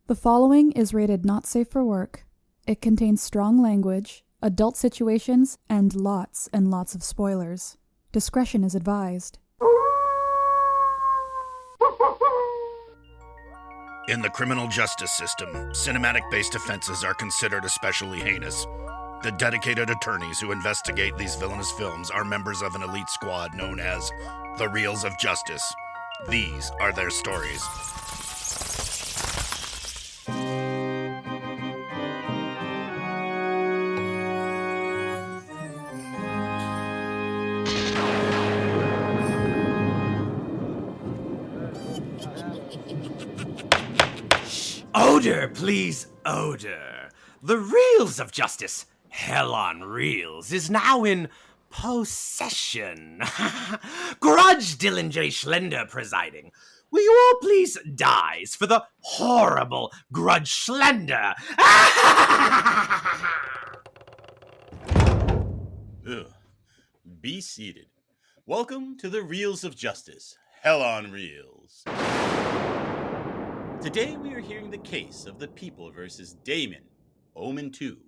The following is rated not safe for work. It contains strong language, adult situations, and lots of spoilers. Discretion is advised. In the criminal justice system, cinematic-based offenses are considered especially heinous. The dedicated attorneys who investigate these villainous films are members of an elite squad known as the Reels of Justice. These are their stories. Odor, please, odor. The Reels of Justice, Hell on Reels, is now in possession. Grudge Dylan J. Schlender presiding. Will you all please dies for the horrible Grudge Schlender? Ugh. Be seated. Welcome to the Reels of Justice, Hell on Reels. Today we are hearing the case of the people versus Damien, Omen II,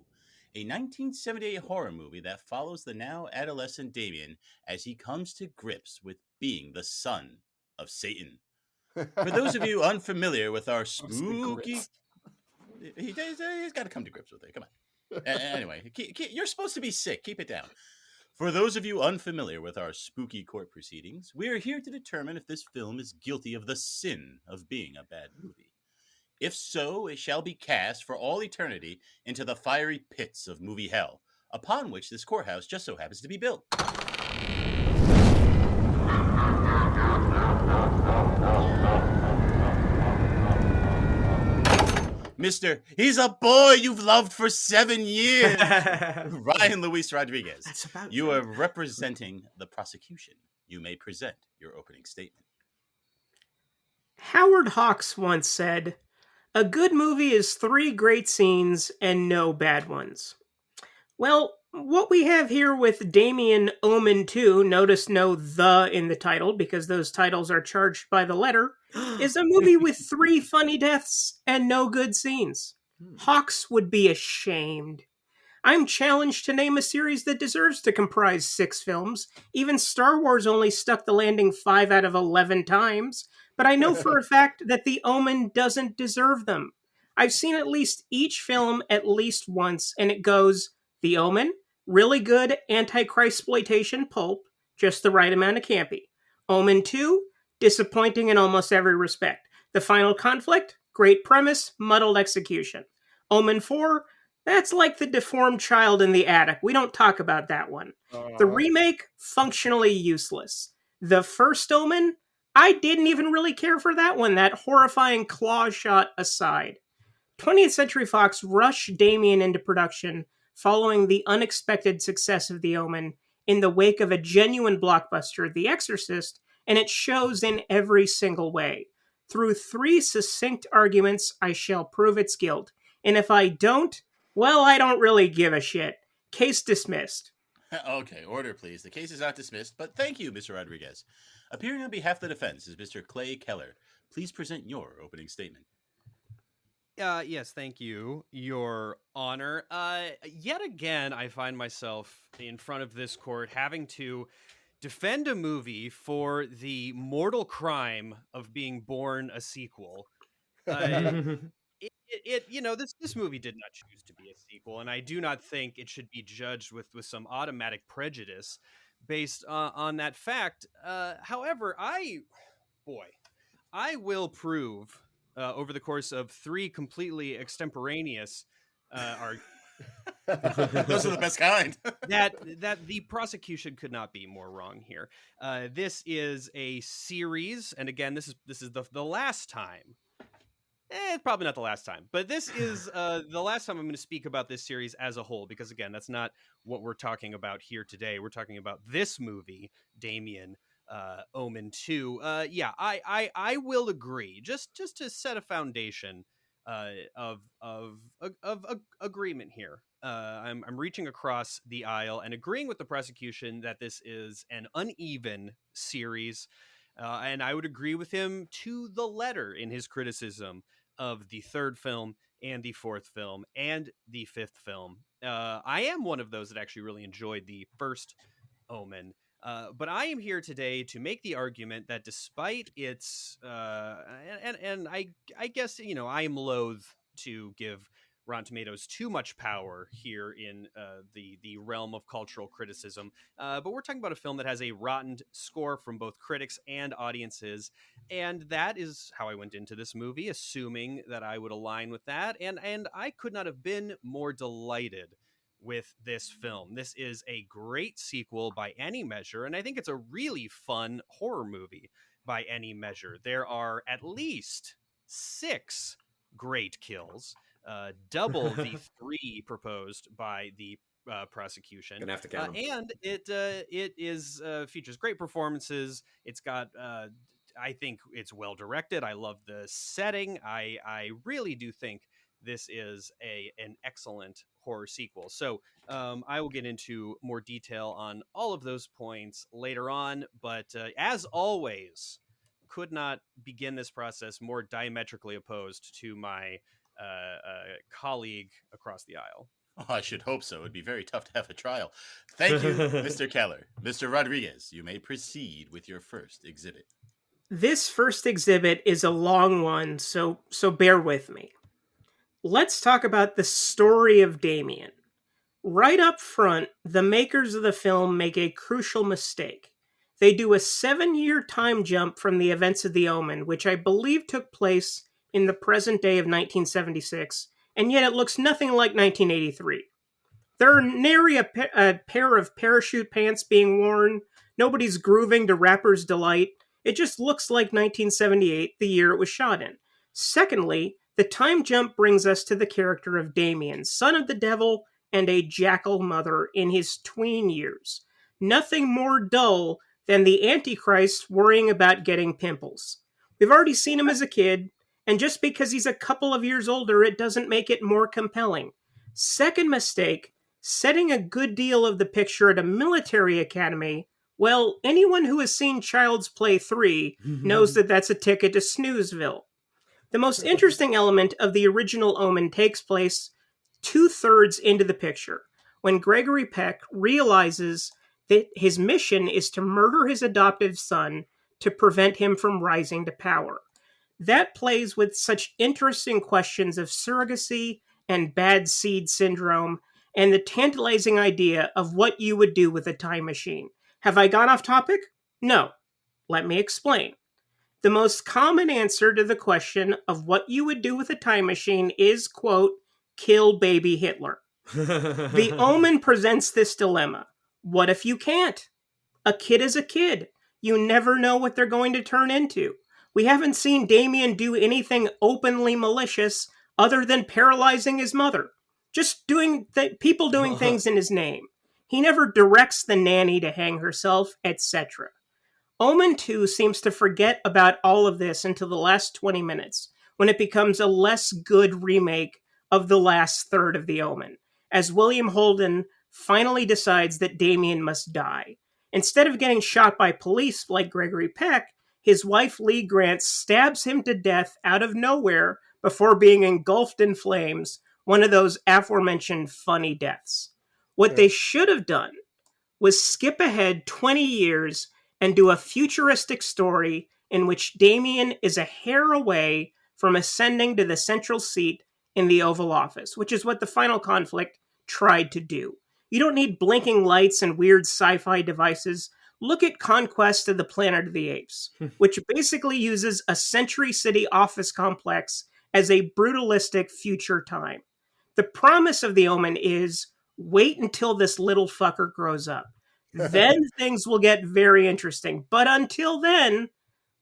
a 1978 horror movie that follows the now adolescent Damien as he comes to grips with being the son of Satan. For those of you unfamiliar with our spooky... He's got to come to grips with it, come on. Anyway, you're supposed to be sick, keep it down. For those of you unfamiliar with our spooky court proceedings, we are here to determine if this film is guilty of the sin of being a bad movie. If so, it shall be cast for all eternity into the fiery pits of movie hell, upon which this courthouse just so happens to be built. Mr. He's a boy you've loved for 7 years. Ryan Luis Rodriguez, you are representing the prosecution. You may present your opening statement. Howard Hawks once said, "A good movie is 3 great scenes and no bad ones." Well, what we have here with Damien Omen II, notice no "the" in the title because those titles are charged by the letter, is a movie with 3 funny deaths and no good scenes. Hawks would be ashamed. I'm challenged to name a series that deserves to comprise 6 films. Even Star Wars only stuck the landing 5 out of 11 times, but I know for a fact that The Omen doesn't deserve them. I've seen at least each film at least once, and it goes, The Omen, really good anti-Christploitation pulp, just the right amount of campy. Omen 2, disappointing in almost every respect. The final conflict, great premise, muddled execution. Omen 4, that's like the deformed child in the attic. We don't talk about that one. The remake, functionally useless. The first Omen, I didn't even really care for that one, that horrifying claw shot aside. 20th Century Fox rushed Damien into production following the unexpected success of The Omen in the wake of a genuine blockbuster, The Exorcist, and it shows in every single way. Through 3 succinct arguments, I shall prove its guilt. And if I don't, well, I don't really give a shit. Case dismissed. Okay, order please. The case is not dismissed, but thank you, Mr. Rodriguez. Appearing on behalf of the defense is Mr. Clay Keller. Please present your opening statement. Yes, thank you, Your Honor. Yet again, I find myself in front of this court having to defend a movie for the mortal crime of being born a sequel. This movie did not choose to be a sequel, and I do not think it should be judged with some automatic prejudice based on that fact. However, I will prove over the course of 3 completely extemporaneous Those are the best kind. that the prosecution could not be more wrong here. This is a series, and again, this is the last time. Probably not the last time, but this is the last time I'm going to speak about this series as a whole, because again, that's not what we're talking about here today. We're talking about this movie, Damien, Omen II. I will agree, just to set a foundation of agreement here. I'm reaching across the aisle and agreeing with the prosecution that this is an uneven series, and I would agree with him to the letter in his criticism of the third film and the fourth film and the fifth film. I am one of those that actually really enjoyed the first Omen. But I am here today to make the argument that despite its and I guess, you know, I am loath to give Rotten Tomatoes too much power here in the realm of cultural criticism, but we're talking about a film that has a rotten score from both critics and audiences, and that is how I went into this movie, assuming that I would align with that, and I could not have been more delighted with this film. This is a great sequel by any measure, and I think it's a really fun horror movie by any measure. There are at least 6 great kills, double the 3 proposed by the prosecution. Gonna have to count 'em. And it is features great performances. It's got I think it's well directed. I love the setting. I really do think this is an excellent horror sequel. So I will get into more detail on all of those points later on. But as always, could not begin this process more diametrically opposed to my colleague across the aisle. Oh, I should hope so. It'd be very tough to have a trial. Thank you, Mr. Keller. Mr. Rodriguez, you may proceed with your first exhibit. This first exhibit is a long one, so bear with me. Let's talk about the story of Damien. Right up front, the makers of the film make a crucial mistake. They do a 7-year time jump from the events of The Omen, which I believe took place in the present day of 1976, and yet it looks nothing like 1983. There are nary a pair of parachute pants being worn, nobody's grooving to rapper's delight. It just looks like 1978, the year it was shot in. Secondly, the time jump brings us to the character of Damien, son of the devil and a jackal mother in his tween years. Nothing more dull than the Antichrist worrying about getting pimples. We've already seen him as a kid, and just because he's a couple of years older, it doesn't make it more compelling. Second mistake, setting a good deal of the picture at a military academy. Well, anyone who has seen Child's Play 3 knows that that's a ticket to Snoozeville. The most interesting element of the original Omen takes place 2/3 into the picture, when Gregory Peck realizes that his mission is to murder his adoptive son to prevent him from rising to power. That plays with such interesting questions of surrogacy and bad seed syndrome, and the tantalizing idea of what you would do with a time machine. Have I gone off topic? No. Let me explain. The most common answer to the question of what you would do with a time machine is, quote, kill baby Hitler. The Omen presents this dilemma. What if you can't? A kid is a kid. You never know what they're going to turn into. We haven't seen Damien do anything openly malicious other than paralyzing his mother. Just doing people doing things in his name. He never directs the nanny to hang herself, etc. Omen II seems to forget about all of this until the last 20 minutes, when it becomes a less good remake of the last third of The Omen, as William Holden finally decides that Damien must die. Instead of getting shot by police like Gregory Peck, his wife Lee Grant stabs him to death out of nowhere before being engulfed in flames, one of those aforementioned funny deaths. What they should have done was skip ahead 20 years and do a futuristic story in which Damien is a hair away from ascending to the central seat in the Oval Office, which is what the final conflict tried to do. You don't need blinking lights and weird sci-fi devices. Look at Conquest of the Planet of the Apes, which basically uses a Century City office complex as a brutalistic future time. The promise of The Omen is, wait until this little fucker grows up. Then things will get very interesting. But until then,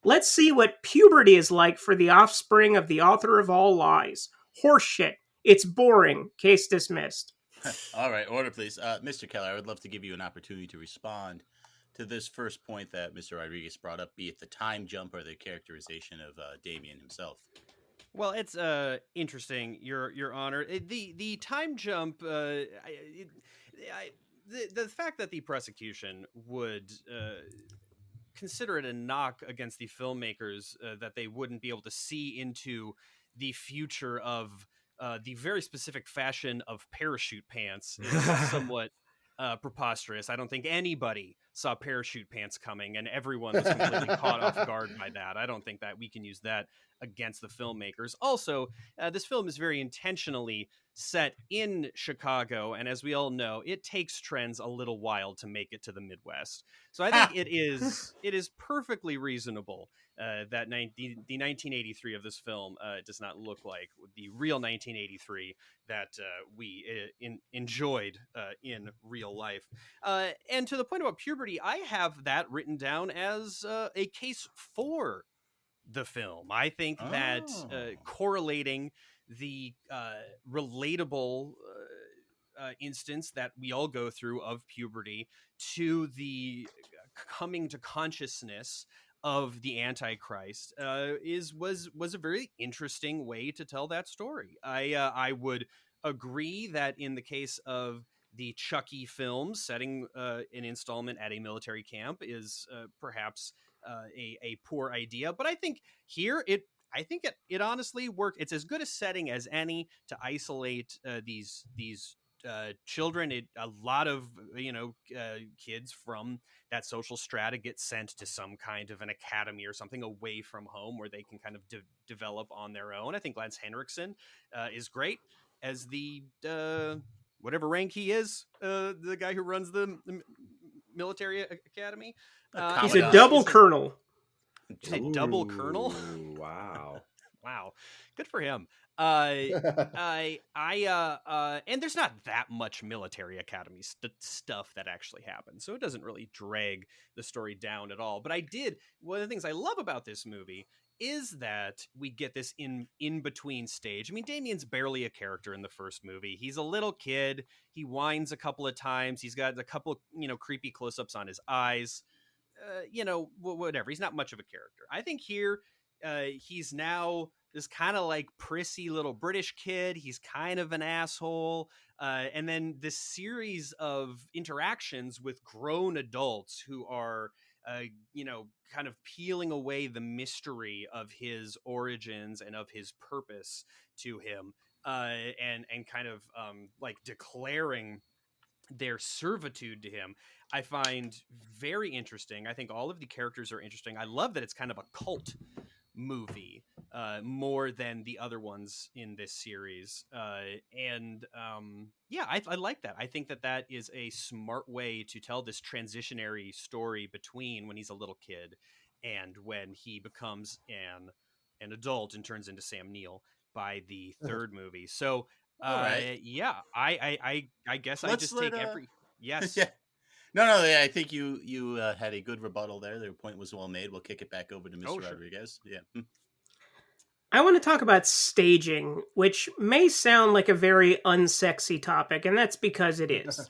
let's see what puberty is like for the offspring of the author of all lies. Horseshit. It's boring. Case dismissed. All right, order please. Mr. Keller, I would love to give you an opportunity to respond to this first point that Mr. Rodriguez brought up, be it the time jump or the characterization of Damien himself. Well, it's interesting, Your Honor. The time jump, the fact that the prosecution would consider it a knock against the filmmakers that they wouldn't be able to see into the future of the very specific fashion of parachute pants is somewhat preposterous. I don't think anybody saw parachute pants coming, and everyone was completely caught off guard by that. I don't think that we can use that against the filmmakers. Also, this film is very intentionally set in Chicago, and as we all know, it takes trends a little while to make it to the Midwest. So I think it is perfectly reasonable that the 1983 of this film does not look like the real 1983 that we enjoyed in real life. And to the point about puberty, I have that written down as a case for the film. I think that correlating the relatable instance that we all go through of puberty to the coming to consciousness of the Antichrist was a very interesting way to tell that story. I would agree that in the case of the Chucky films, setting an installment at a military camp is perhaps a poor idea, but I think here it honestly worked. It's as good a setting as any to isolate these children. A lot of kids from that social strata get sent to some kind of an academy or something away from home where they can kind of develop on their own. I think Lance Henriksen is great as the whatever rank he is, the guy who runs the military academy. He's a double colonel. He's a double colonel. Wow. Wow. Good for him. And there's not that much military academy stuff that actually happens, so it doesn't really drag the story down at all. But one of the things I love about this movie is that we get this in between stage. I mean, Damien's barely a character in the first movie. He's a little kid. He whines a couple of times. He's got a couple, creepy close-ups on his eyes. Whatever. He's not much of a character. I think here, he's now this kind of like prissy little British kid. He's kind of an asshole. And then this series of interactions with grown adults who are, kind of peeling away the mystery of his origins and of his purpose to him, and kind of like declaring their servitude to him, I find very interesting. I think all of the characters are interesting. I love that it's kind of a cult movie more than the other ones in this series. I like that. I think that is a smart way to tell this transitionary story between when he's a little kid and when he becomes an adult and turns into Sam Neill by the third movie. So right. I guess I just take every yes. Yeah. No, I think you had a good rebuttal there. Their point was well made. We'll kick it back over to Mr. Rodriguez. Yeah. I want to talk about staging, which may sound like a very unsexy topic, and that's because it is.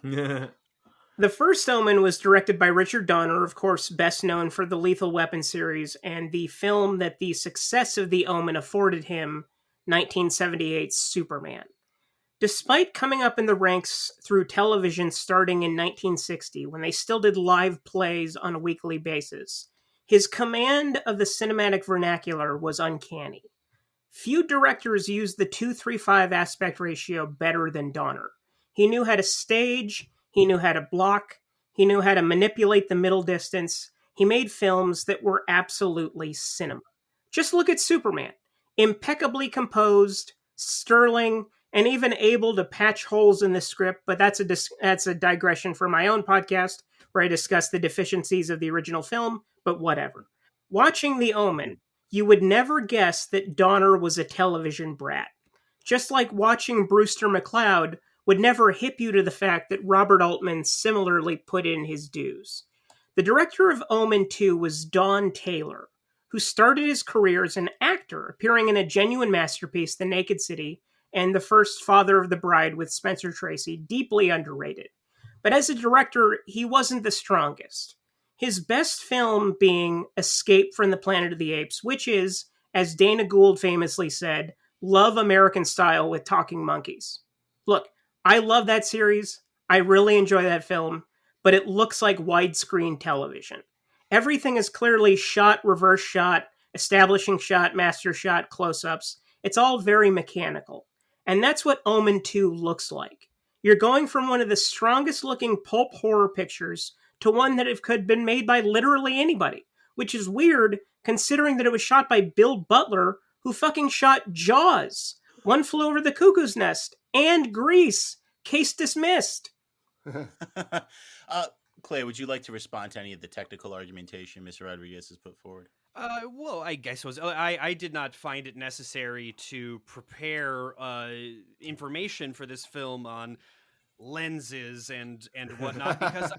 The first Omen was directed by Richard Donner, of course, best known for the Lethal Weapon series, and the film that the success of The Omen afforded him, 1978's Superman. Despite coming up in the ranks through television starting in 1960, when they still did live plays on a weekly basis, his command of the cinematic vernacular was uncanny. Few directors used the 2:3:5 aspect ratio better than Donner. He knew how to stage, he knew how to block, he knew how to manipulate the middle distance. He made films that were absolutely cinema. Just look at Superman. Impeccably composed, sterling, and even able to patch holes in the script, but that's a digression for my own podcast, where I discuss the deficiencies of the original film, but whatever. Watching The Omen, you would never guess that Donner was a television brat. Just like watching Brewster McCloud would never hip you to the fact that Robert Altman similarly put in his dues. The director of Omen II was Don Taylor, who started his career as an actor, appearing in a genuine masterpiece, The Naked City, and the first Father of the Bride with Spencer Tracy, deeply underrated. But as a director, he wasn't the strongest. His best film being Escape from the Planet of the Apes, which is, as Dana Gould famously said, love American style with talking monkeys. Look, I love that series. I really enjoy that film, but it looks like widescreen television. Everything is clearly shot, reverse shot, establishing shot, master shot, close-ups. It's all very mechanical. And that's what Omen 2 looks like. You're going from one of the strongest looking pulp horror pictures to one that could have been made by literally anybody, which is weird considering that it was shot by Bill Butler, who fucking shot Jaws, One Flew Over the Cuckoo's Nest, and Grease. Case dismissed. Clay, would you like to respond to any of the technical argumentation Mr. Rodriguez has put forward? Well, I guess I did not find it necessary to prepare information for this film on lenses and whatnot because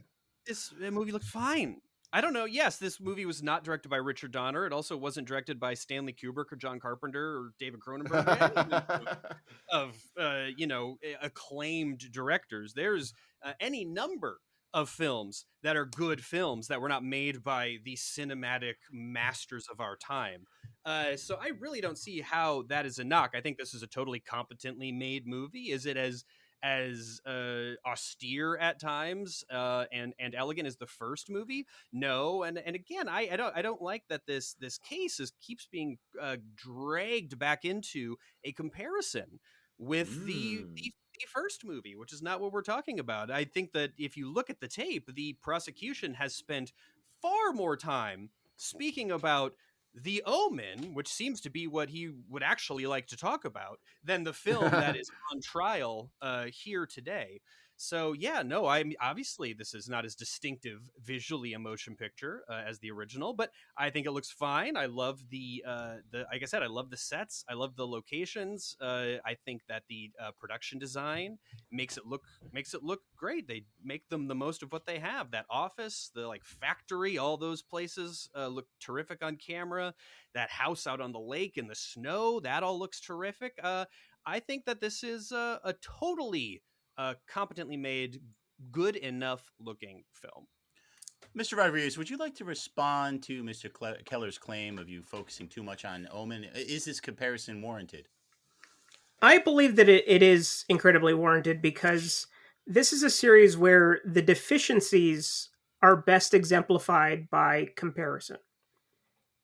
this movie looked fine. I don't know. Yes, this movie was not directed by Richard Donner. It also wasn't directed by Stanley Kubrick or John Carpenter or David Cronenberg of acclaimed directors. There's any number of films that are good films that were not made by the cinematic masters of our time. So I really don't see how that is a knock. I think this is a totally competently made movie. Is it as austere at times and elegant as the first movie? No. And again, I don't like that this case keeps being dragged back into a comparison with the first movie, which is not what we're talking about. I think that if you look at the tape, the prosecution has spent far more time speaking about The Omen, which seems to be what he would actually like to talk about, than the film that is on trial here today. So yeah, no, obviously this is not as distinctive visually a motion picture as the original, but I think it looks fine. I love the like I said, I love the sets, I love the locations. I think that the production design makes it look great. They make them the most of what they have. That office, the factory, all those places look terrific on camera. That house out on the lake in the snow, that all looks terrific. I think that this is a totally competently made, good enough looking film. Mr. Rodriguez, would you like to respond to Mr. Keller's claim of you focusing too much on Omen? Is this comparison warranted? I believe that it is incredibly warranted because this is a series where the deficiencies are best exemplified by comparison.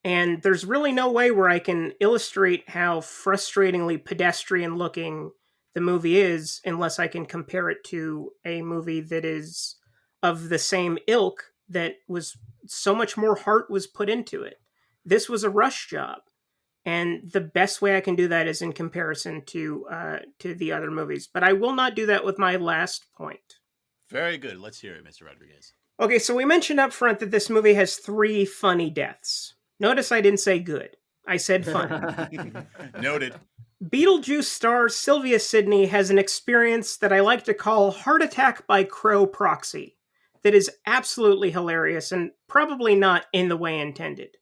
And there's really no way where I can illustrate how frustratingly pedestrian looking the movie is unless I can compare it to a movie that is of the same ilk, that was so much more heart was put into it. This was a rush job. And the best way I can do that is in comparison to the other movies. But I will not do that with my last point. Very good. Let's hear it, Mr. Rodriguez. Okay, so we mentioned up front that this movie has 3 funny deaths. Notice I didn't say good. I said funny. Noted. Beetlejuice star Sylvia Sidney has an experience that I like to call heart attack by crow proxy that is absolutely hilarious and probably not in the way intended.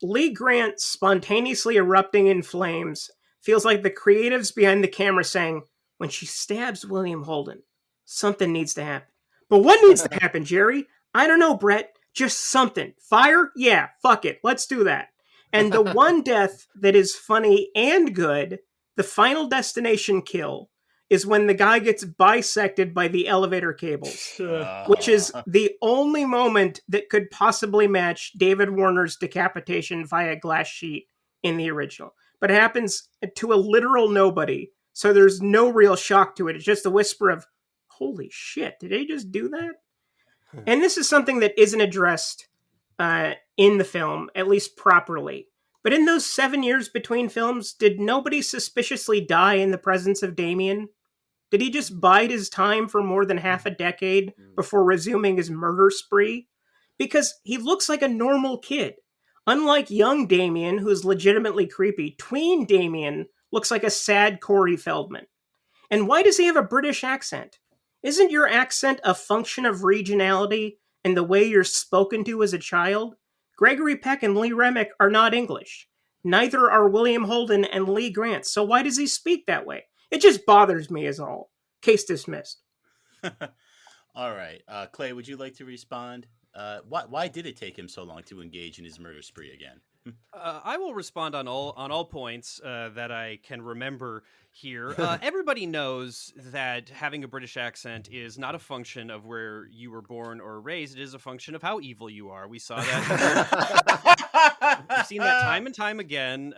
Lee Grant spontaneously erupting in flames feels like the creatives behind the camera saying, when she stabs William Holden, something needs to happen. But what needs to happen, Jerry? I don't know, Brett. Just something. Fire? Yeah, fuck it. Let's do that. And the one death that is funny and good, the final destination kill, is when the guy gets bisected by the elevator cables, which is the only moment that could possibly match David Warner's decapitation via glass sheet in the original. But it happens to a literal nobody, so there's no real shock to it. It's just a whisper of, holy shit, did they just do that? And this is something that isn't addressed in the film, at least properly. But in those 7 years between films, did nobody suspiciously die in the presence of Damien? Did he just bide his time for more than half a decade before resuming his murder spree? Because he looks like a normal kid. Unlike young Damien, who's legitimately creepy, tween Damien looks like a sad Corey Feldman. And why does he have a British accent? Isn't your accent a function of regionality and the way you're spoken to as a child? Gregory Peck and Lee Remick are not English. Neither are William Holden and Lee Grant. So why does he speak that way? It just bothers me is all. Case dismissed. All right. Clay, would you like to respond? Why did it take him so long to engage in his murder spree again? I will respond on all points that I can remember here. Everybody knows that having a British accent is not a function of where you were born or raised. It is a function of how evil you are. We saw that. We've seen that time and time again.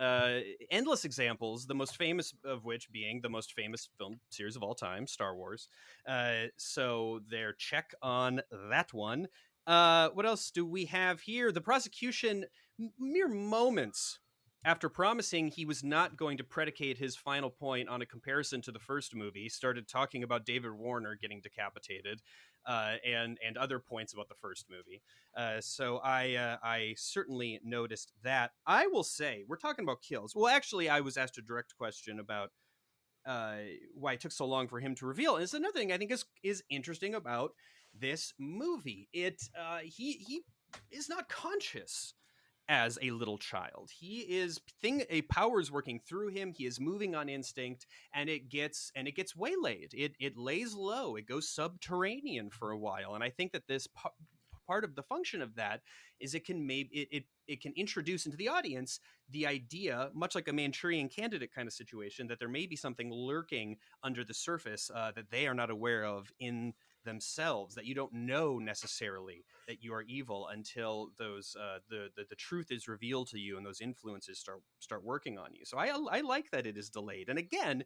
Endless examples, the most famous of which being the most famous film series of all time, Star Wars. So their check on that one. What else do we have here? The prosecution, mere moments after promising he was not going to predicate his final point on a comparison to the first movie, started talking about David Warner getting decapitated, and other points about the first movie. So I certainly noticed that. I will say, we're talking about kills. Well, actually, I was asked a direct question about why it took so long for him to reveal. And it's another thing I think is interesting about this movie. He is not conscious as a little child. A power is working through him. He is moving on instinct, and it gets waylaid. It lays low. It goes subterranean for a while. And I think that this part of the function of that is it can introduce into the audience the idea, much like a Manchurian Candidate kind of situation, that there may be something lurking under the surface that they are not aware of in themselves, that you don't know necessarily that you are evil until those the truth is revealed to you and those influences start working on you. So I like that it is delayed. And again,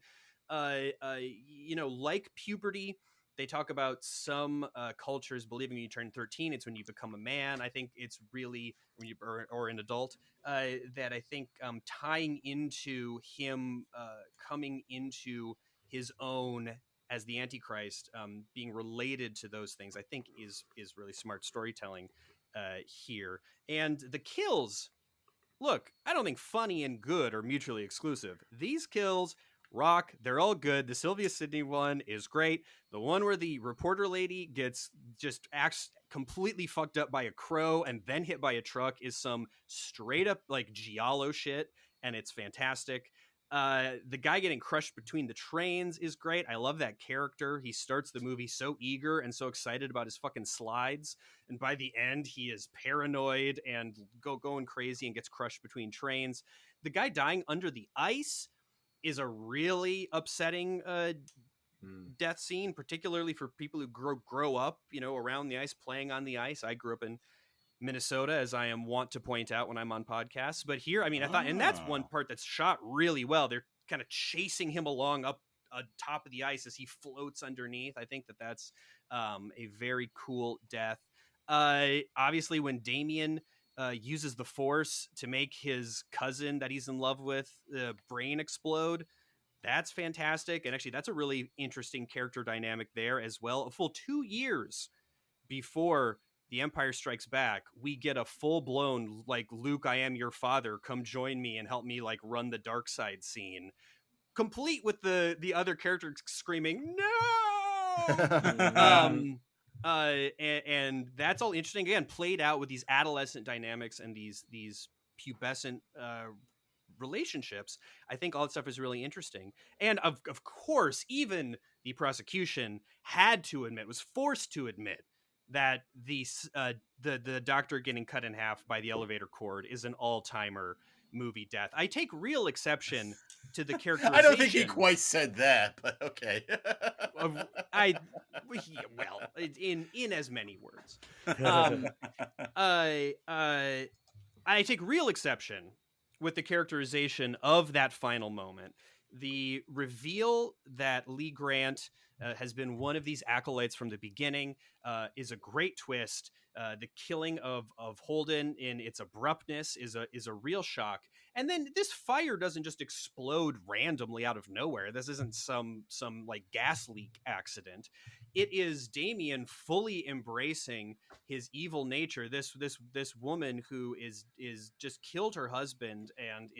like puberty, they talk about some cultures believing when you turn 13, it's when you become a man. I think it's really when you or an adult. That I think tying into him coming into his own as the Antichrist, being related to those things, I think is really smart storytelling here. And the kills, look, I don't think funny and good are mutually exclusive. These kills rock. They're all good. The Sylvia Sidney one is great. The one where the reporter lady acts completely fucked up by a crow and then hit by a truck is some straight up like giallo shit, and it's fantastic. The guy getting crushed between the trains is great. I love that character. He starts the movie so eager and so excited about his fucking slides, and by the end he is paranoid and going crazy and gets crushed between trains. The guy dying under the ice is a really upsetting death scene, particularly for people who grow up, around the ice, playing on the ice. I grew up in Minnesota, as I am wont to point out when I'm on podcasts. But here, I thought, and that's one part that's shot really well. They're kind of chasing him along up top of the ice as he floats underneath. I think that's a very cool death. Obviously, when Damien uses the Force to make his cousin that he's in love with brain explode, that's fantastic. And actually, that's a really interesting character dynamic there as well. A full 2 years before The Empire Strikes Back, we get a full-blown, like, Luke, I am your father, come join me and help me, like, run the dark side scene, complete with the other character screaming, no! And that's all interesting. Again, played out with these adolescent dynamics and these pubescent relationships. I think all that stuff is really interesting. And of course, even the prosecution was forced to admit that the doctor getting cut in half by the elevator cord is an all-timer movie death. I take real exception to the characterization. I don't think he quite said that, but okay. In as many words. I take real exception with the characterization of that final moment. The reveal that Lee Grant has been one of these acolytes from the beginning is a great twist. The killing of Holden in its abruptness is a real shock. And then this fire doesn't just explode randomly out of nowhere. This isn't some like gas leak accident. It is Damien fully embracing his evil nature. This woman who is just killed her husband and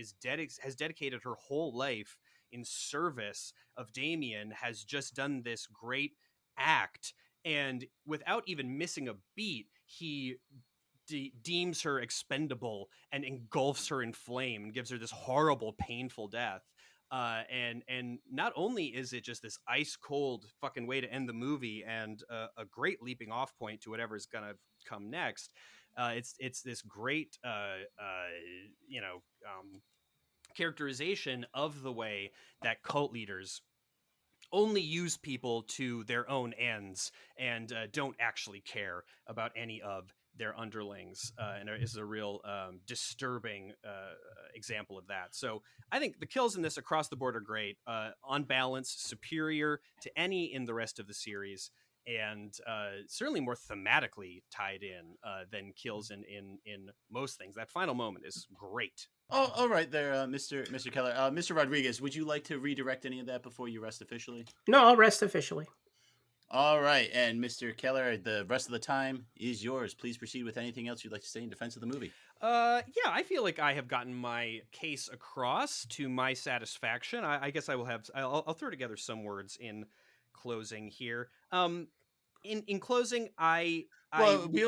has dedicated her whole life in service of Damien, has just done this great act, and without even missing a beat, he deems her expendable and engulfs her in flame and gives her this horrible, painful death. And not only is it just this ice cold fucking way to end the movie and a great leaping off point to whatever is gonna come next, It's this great characterization of the way that cult leaders only use people to their own ends and don't actually care about any of their underlings. And there is a real disturbing example of that. So I think the kills in this across the board are great. On balance, superior to any in the rest of the series, and certainly more thematically tied in than kills in most things. That final moment is great. Oh, all right there, Mr. Keller. Mr. Rodriguez, would you like to redirect any of that before you rest officially? No, I'll rest officially. All right, and Mr. Keller, the rest of the time is yours. Please proceed with anything else you'd like to say in defense of the movie. Yeah, I feel like I have gotten my case across to my satisfaction. I guess I will have. I'll throw together some words in closing here. In closing, we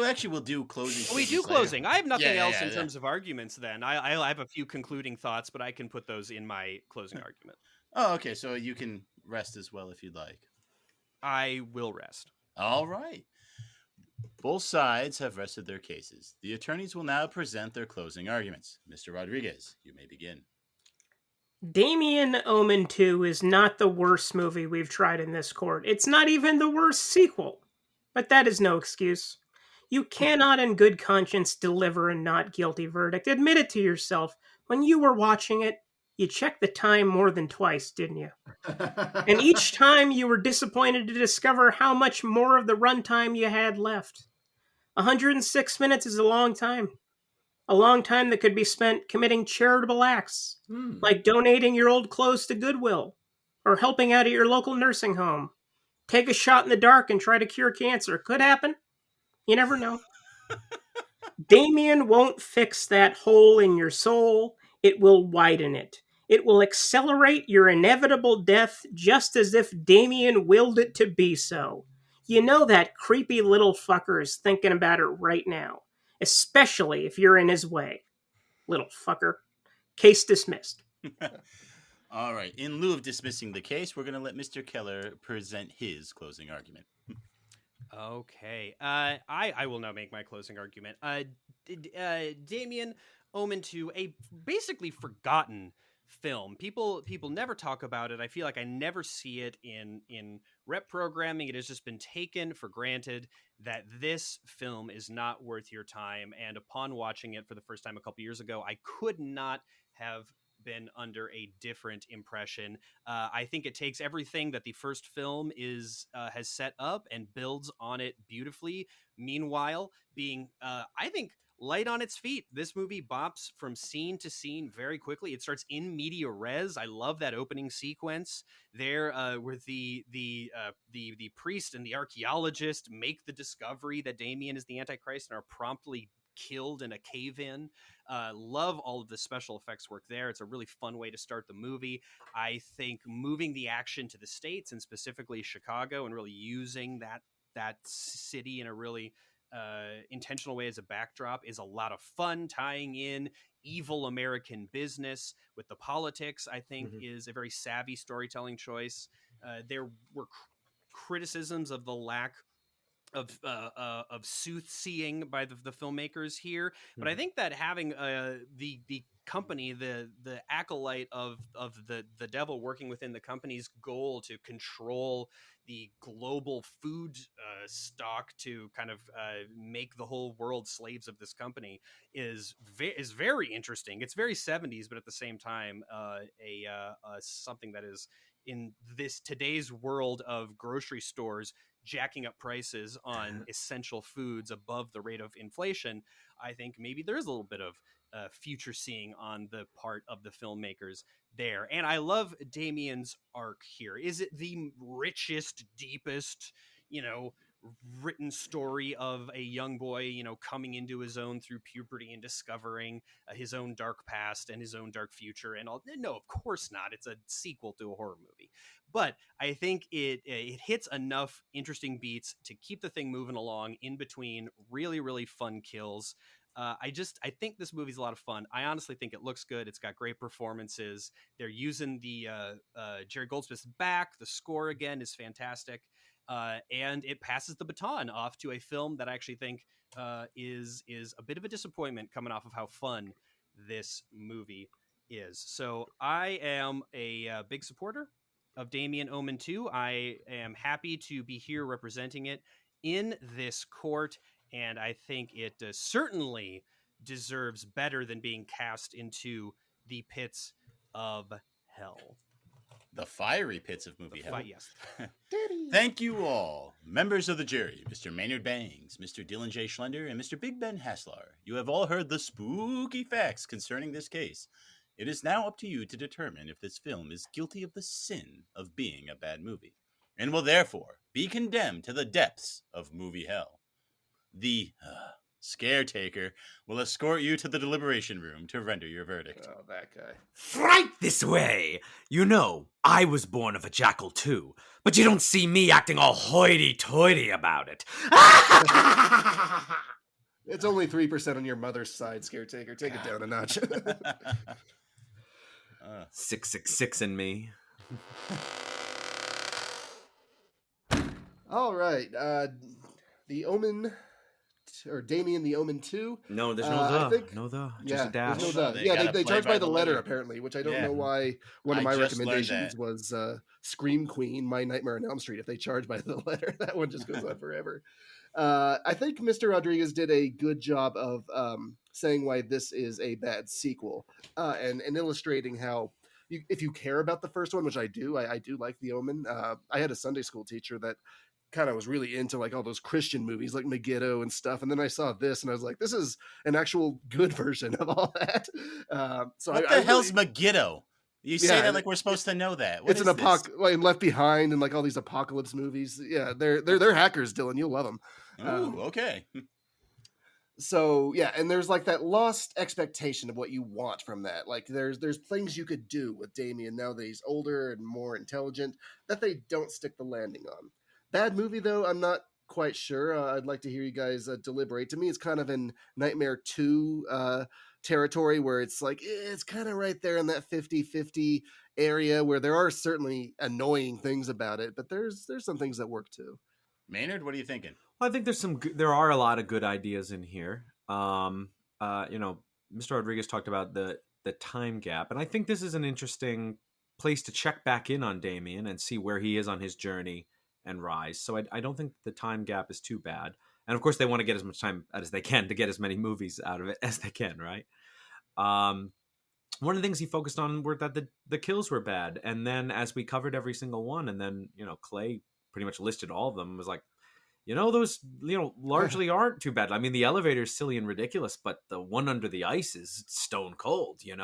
actually will do closing. We do closing. Later. I have nothing else in terms of arguments. Then I have a few concluding thoughts, but I can put those in my closing argument. Oh, okay. So you can rest as well if you'd like. I will rest. All right. Both sides have rested their cases. The attorneys will now present their closing arguments. Mr. Rodriguez, you may begin. Damien, Omen II is not the worst movie we've tried in this court. It's not even the worst sequel. But that is no excuse. You cannot in good conscience deliver a not guilty verdict. Admit it to yourself. When you were watching it, you checked the time more than twice, didn't you? And each time you were disappointed to discover how much more of the runtime you had left. 106 minutes is a long time. A long time that could be spent committing charitable acts, like donating your old clothes to Goodwill, or helping out at your local nursing home. Take a shot in the dark and try to cure cancer. Could happen. You never know. Damien won't fix that hole in your soul. It will widen it. It will accelerate your inevitable death just as if Damien willed it to be so. You know that creepy little fucker is thinking about it right now. Especially if you're in his way. Little fucker. Case dismissed. All right. In lieu of dismissing the case, we're going to let Mr. Keller present his closing argument. Okay. I will now make my closing argument. Damien, Omen II, a basically forgotten film. People never talk about it. I feel like I never see it in rep programming. It has just been taken for granted that this film is not worth your time. And upon watching it for the first time a couple years ago, I could not have been under a different impression. I think it takes everything that the first film has set up and builds on it beautifully. Meanwhile, being I think light on its feet. This movie bops from scene to scene very quickly. It starts in media res. I love that opening sequence there, where the priest and the archaeologist make the discovery that Damien is the Antichrist and are promptly killed in a cave-in. Love all of the special effects work there. It's a really fun way to start the movie. I think moving the action to the States and specifically Chicago and really using that city in a really intentional way as a backdrop is a lot of fun. Tying in evil American business with the politics, I think, is a very savvy storytelling choice. There were criticisms of the lack of soothsaying by the filmmakers here, but I think that having the company, the acolyte of the devil working within the company's goal to control the global food stock to kind of make the whole world slaves of this company is very interesting. It's very 70s, but at the same time, something that is in today's world of grocery stores jacking up prices on essential foods above the rate of inflation. I think maybe there is a little bit of future seeing on the part of the filmmakers there. And I love Damien's arc here. Is it the richest, deepest, written story of a young boy, coming into his own through puberty and discovering his own dark past and his own dark future and all? No, of course not. It's a sequel to a horror movie. But I think it hits enough interesting beats to keep the thing moving along in between really, really fun kills. I think this movie's a lot of fun. I honestly think it looks good. It's got great performances. They're using the Jerry Goldsmith's back. The score again is fantastic. and it passes the baton off to a film that I actually think is a bit of a disappointment coming off of how fun this movie is. So I am a big supporter of Damien Omen II. I am happy to be here representing it in this court, and I think it certainly deserves better than being cast into the pits of hell. The fiery pits of movie hell. Yes. Thank you all, members of the jury, Mr. Maynard Bangs, Mr. Dylan J. Schlender, and Mr. Big Ben Haslar. You have all heard the spooky facts concerning this case. It is now up to you to determine if this film is guilty of the sin of being a bad movie, and will therefore be condemned to the depths of movie hell. The Scaretaker will escort you to the deliberation room to render your verdict. Oh, that guy. Right this way! You know, I was born of a jackal too, but you don't see me acting all hoity-toity about it. It's only 3% on your mother's side, Scaretaker. Take it down a notch. 666 in me. All right. The Omen, or Damien the Omen II. No, there's no I the. think- No the. Just Yeah, a dash. there's no They the. Yeah, gotta they play charge by by the the letter, letter. apparently, which I don't Yeah. know why. One of I my just learned recommendations that. was Scream Queen, My Nightmare on Elm Street. If they charge by the letter, that one just goes on forever. I think Mr. Rodriguez did a good job of saying why this is a bad sequel and illustrating how, if you care about the first one, which I do, I do like The Omen. I had a Sunday school teacher that kind of was really into like all those Christian movies like Megiddo and stuff, and then I saw this and I was like, this is an actual good version of all that. So What I the hell's really, Megiddo? You say Yeah, that like we're supposed to know that. What it's is an this? like Left Behind and like all these apocalypse movies. Yeah, they're hackers, Dylan. You'll love them. Ooh, okay. So yeah, and there's like that lost expectation of what you want from that. Like there's things you could do with Damien now that he's older and more intelligent that they don't stick the landing on. Bad movie though, I'm not quite sure. I'd like to hear you guys deliberate. To me, it's kind of in Nightmare 2 territory where it's like it's kind of right there in that 50-50 area where there are certainly annoying things about it, but there's some things that work too. Maynard, what are you thinking? Well, I think there are a lot of good ideas in here. Mr. Rodriguez talked about the time gap, and I think this is an interesting place to check back in on Damien and see where he is on his journey and rise. So I don't think the time gap is too bad. And of course, they want to get as much time as they can to get as many movies out of it as they can, right? One of the things he focused on were that the kills were bad, and then as we covered every single one, and then Clay pretty much listed all of them, was like, those largely aren't too bad. I mean, the elevator's silly and ridiculous, but the one under the ice is stone cold. You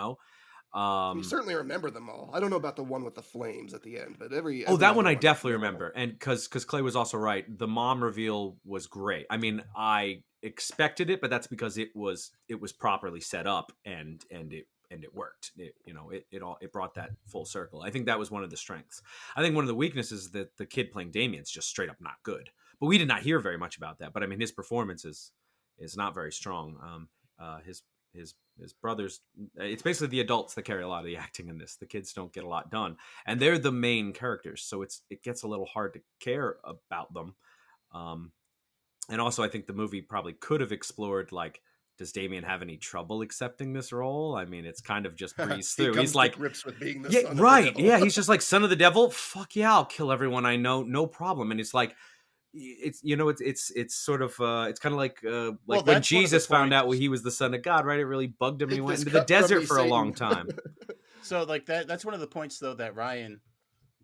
certainly remember them all. I don't know about the one with the flames at the end, but every that one I definitely remember. And because Clay was also right, the mom reveal was great. I mean, I expected it, but that's because it was properly set up and it worked. It brought that full circle. I think that was one of the strengths. I think one of the weaknesses is that the kid playing Damien's just straight up not good. But we did not hear very much about that. But I mean, his performance is not very strong. His brothers, it's basically the adults that carry a lot of the acting in this. The kids don't get a lot done, and they're the main characters, so it gets a little hard to care about them. And also, I think the movie probably could have explored, like, does Damien have any trouble accepting this role? I mean, it's kind of just breezed through. He's like, grips with being the yeah, son right, of the devil. yeah. He's just like, son of the devil. Fuck yeah, I'll kill everyone I know, no problem. And it's like, it's sort of it's kind of like when Jesus found out he was the son of God, right? It really bugged him. He went into the desert for a long time. So like that's one of the points though that Ryan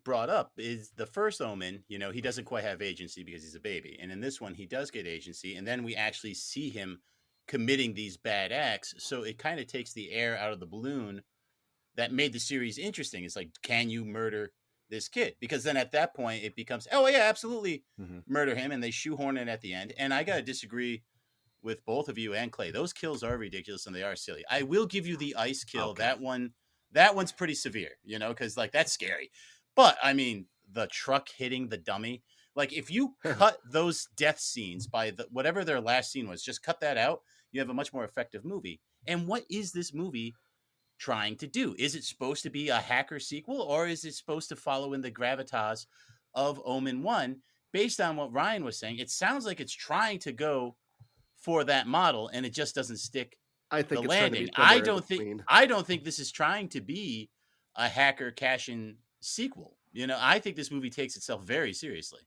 brought up is the first Omen, he doesn't quite have agency because he's a baby. And in this one he does get agency, and then we actually see him committing these bad acts. So it kind of takes the air out of the balloon that made the series interesting. It's like, can you murder this kid? Because then at that point it becomes, oh yeah, absolutely, murder him, and they shoehorn it at the end. And I gotta disagree with both of you and Clay. Those kills are ridiculous and they are silly. I will give you the ice kill. Okay. That one's pretty severe, because like that's scary. But I mean, the truck hitting the dummy, like if you cut those death scenes by whatever their last scene was, just cut that out, you have a much more effective movie. And what is this movie trying to do? Is it supposed to be a hacker sequel, or is it supposed to follow in the gravitas of Omen 1? based on what Ryan was saying, it sounds like it's trying to go for that model, and it just doesn't stick I think the it's trying to landing. be somewhere in between. I don't think this is trying to be a hacker cash-in sequel. I think this movie takes itself very seriously.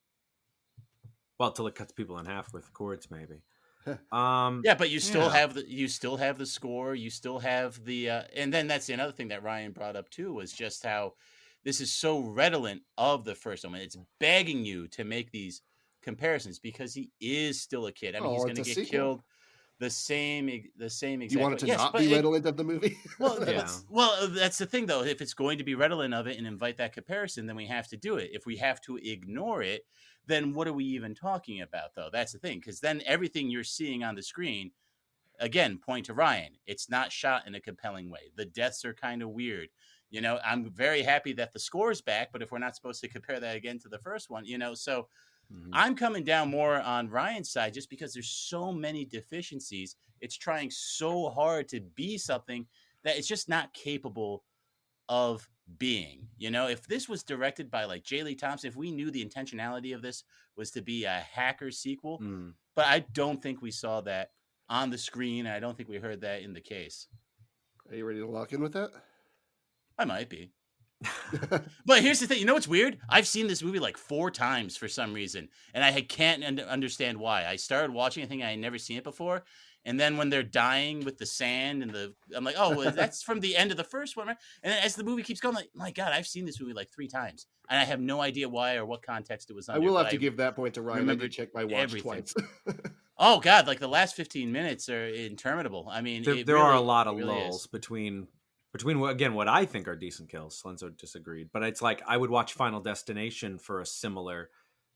Well, till it cuts people in half with cords, maybe. Yeah, but you still have the score. You still have the and then that's another thing that Ryan brought up too, was just how this is so redolent of the first one. It's begging you to make these comparisons because he is still a kid. I mean, he's going to get killed the same exact. You want it to yes, not be redolent of the movie? Well, that's the thing, though. If it's going to be redolent of it and invite that comparison, then we have to do it. If we have to ignore it, then what are we even talking about, though? That's the thing, because then everything you're seeing on the screen, again, point to Ryan. It's not shot in a compelling way. The deaths are kind of weird. I'm very happy that the score's back, but if we're not supposed to compare that again to the first one, so I'm coming down more on Ryan's side just because there's so many deficiencies. It's trying so hard to be something that it's just not capable of being. If this was directed by like J. Lee Thompson, if we knew the intentionality of this was to be a hacker sequel, but I don't think we saw that on the screen. And I don't think we heard that in the case. Are you ready to lock in with that? I might be. But here's the thing. You know what's weird? I've seen this movie like 4 times for some reason, and I can't understand why. I started watching, I think I had never seen it before, and then when they're dying with the sand and I'm like, oh, well, that's from the end of the first one, right? And then as the movie keeps going, I'm like, my God, I've seen this movie like 3 times, and I have no idea why or what context it was under. I will have to give that point to Ryan. I did check my watch everything. twice. Oh God, like the last 15 minutes are interminable. I mean, there are a lot of lulls between again what I think are decent kills. Slenzo disagreed, but it's like I would watch Final Destination for a similar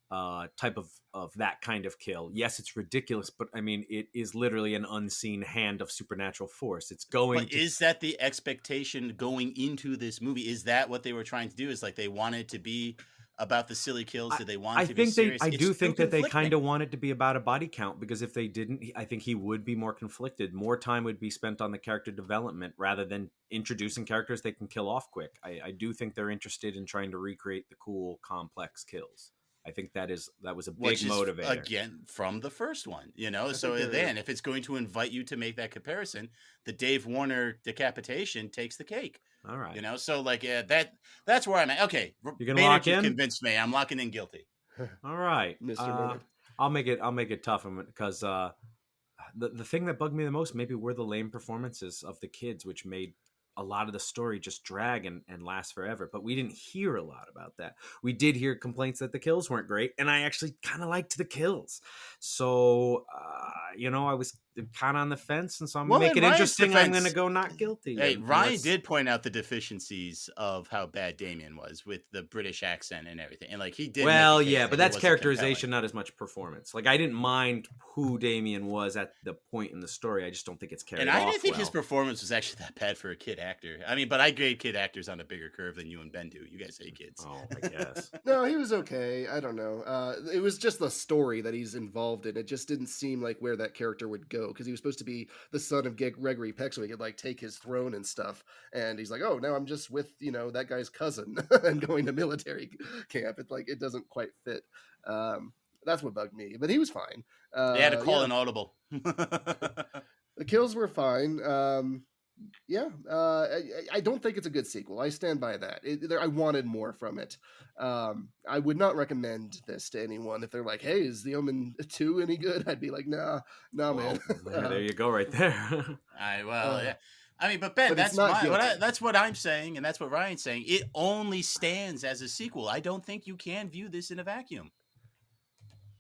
type of that kind of kill. Yes, it's ridiculous, but I mean it is literally an unseen hand of supernatural force. It's going. But is that the expectation going into this movie? Is that what they were trying to do? Is like they wanted to be about the silly kills? Did they want to be serious? I do think that they kind of want it to be about a body count, because if they didn't, I think he would be more conflicted. More time would be spent on the character development rather than introducing characters they can kill off quick. I do think they're interested in trying to recreate the cool, complex kills. I think that was a big motivator. Again, from the first one, So then, if it's going to invite you to make that comparison, the Dave Warner decapitation takes the cake. All right. So like that's where I'm at. Okay, you can lock in. Convinced me. I'm locking in guilty. All right, Mr. I'll make it tough because the thing that bugged me the most maybe were the lame performances of the kids, which made a lot of the story just drag and last forever. But we didn't hear a lot about that. We did hear complaints that the kills weren't great, and I actually kind of liked the kills. So, I was kind of on the fence, and so I'm make it interesting. I'm going to go not guilty. Hey, Ryan did point out the deficiencies of how bad Damien was with the British accent and everything, and like he did. Well, yeah, but that's characterization, not as much performance. Like I didn't mind who Damien was at the point in the story. I just don't think it's carried. And I didn't off think well. His performance was actually that bad for a kid actor. I mean, but I grade kid actors on a bigger curve than you and Ben do. You guys hate kids. Oh, I guess. No, he was okay. I don't know. It was just the story that he's involved in. It just didn't seem like where that character would go, because he was supposed to be the son of Gregory Peck, so he could like take his throne and stuff. And he's like, oh, now I'm just with that guy's cousin and going to military camp. It's like it doesn't quite fit. That's what bugged me. But he was fine. They had to call an audible. The kills were fine. I don't think it's a good sequel. I stand by that. I wanted more from it. I would not recommend this to anyone. If they're like, hey, is the Omen 2 any good? I'd be like, nah, man. There you go right there. Yeah. I mean, but Ben, but that's what I'm saying, and that's what Ryan's saying. It only stands as a sequel. I don't think you can view this in a vacuum.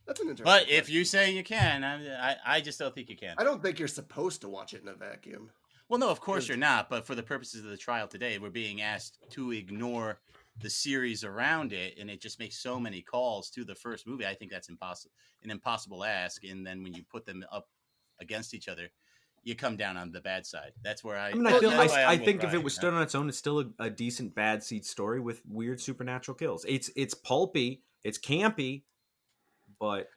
That's an interesting But question. if you say you can, I just don't think you can. I don't think you're supposed to watch it in a vacuum. Well, no, of course you're not. But for the purposes of the trial today, we're being asked to ignore the series around it, and it just makes so many calls to the first movie. I think that's an impossible ask. And then when you put them up against each other, you come down on the bad side. That's where I think if it was stood on its own, it's still a decent bad seed story with weird supernatural kills. It's pulpy, it's campy.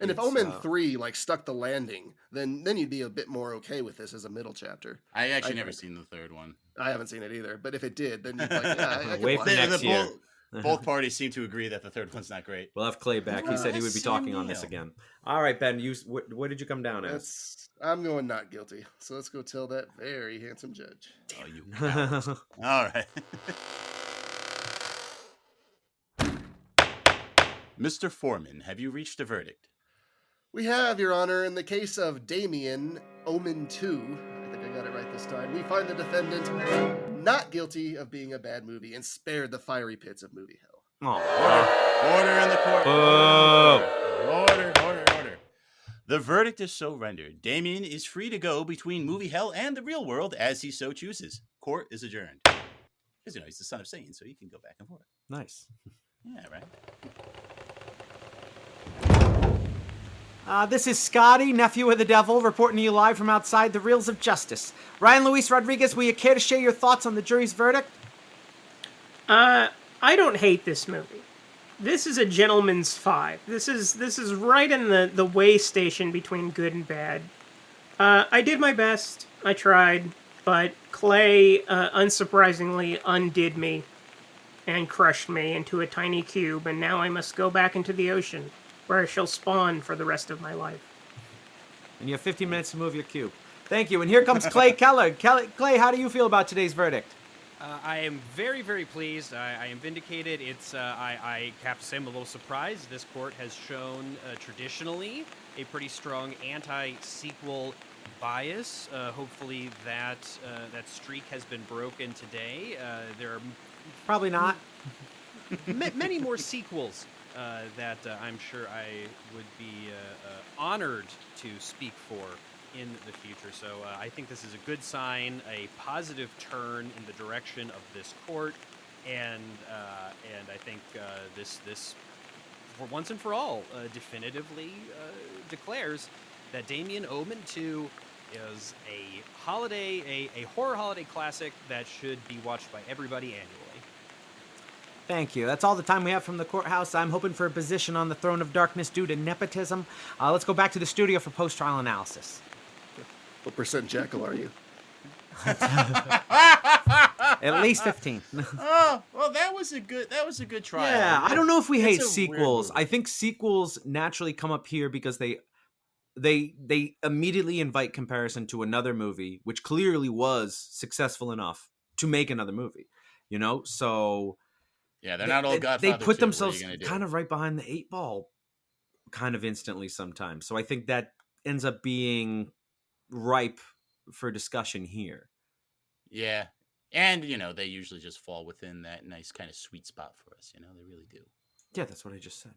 And if Omen 3 like stuck the landing, then you'd be a bit more okay with this as a middle chapter. I never seen the third one. I haven't seen it either, but if it did, then you'd be like, yeah, I wait for next year. Both parties seem to agree that the third one's not great. We'll have Clay back. He said he would be talking on this again. All right, Ben, what did you come down as? I'm going not guilty. So let's go tell that very handsome judge. Oh, you coward. All right. Mr. Foreman, have you reached a verdict? We have, Your Honor, in the case of Damien, Omen II, I think I got it right this time, we find the defendant not guilty of being a bad movie and spared the fiery pits of movie hell. Order in the court. Order. The verdict is so rendered. Damien is free to go between movie hell and the real world as he so chooses. Court is adjourned. Because, he's the son of Satan, so he can go back and forth. Nice. Yeah, right. This is Scotty, nephew of the devil, reporting to you live from outside the Reels of Justice. Ryan Luis Rodriguez, will you care to share your thoughts on the jury's verdict? I don't hate this movie. This is a gentleman's 5. This is right in the way station between good and bad. I did my best. I tried, but Clay unsurprisingly undid me and crushed me into a tiny cube, and now I must go back into the ocean, where I shall spawn for the rest of my life. And you have 15 minutes to move your cube. Thank you. And here comes Clay Keller. Clay, how do you feel about today's verdict? I am very, very pleased. I am vindicated. I have to say I'm a little surprised. This court has shown traditionally a pretty strong anti-sequel bias. Hopefully that streak has been broken today. There are probably not many more sequels that I'm sure I would be honored to speak for in the future. So I think this is a good sign, a positive turn in the direction of this court, and I think this for once and for all definitively declares that Damien Omen II is a horror holiday classic that should be watched by everybody annually. Thank you. That's all the time we have from the courthouse. I'm hoping for a position on the throne of darkness due to nepotism. Let's go back to the studio for post-trial analysis. What percent jackal are you? At least 15. Oh, well, that was a good trial. Yeah, I don't know if we hate sequels. I think sequels naturally come up here because they immediately invite comparison to another movie, which clearly was successful enough to make another movie. So yeah, they're not all Godfather. They put themselves kind of right behind the 8 ball, kind of instantly sometimes. So I think that ends up being ripe for discussion here. Yeah. And, they usually just fall within that nice kind of sweet spot for us. They really do. Yeah, that's what I just said.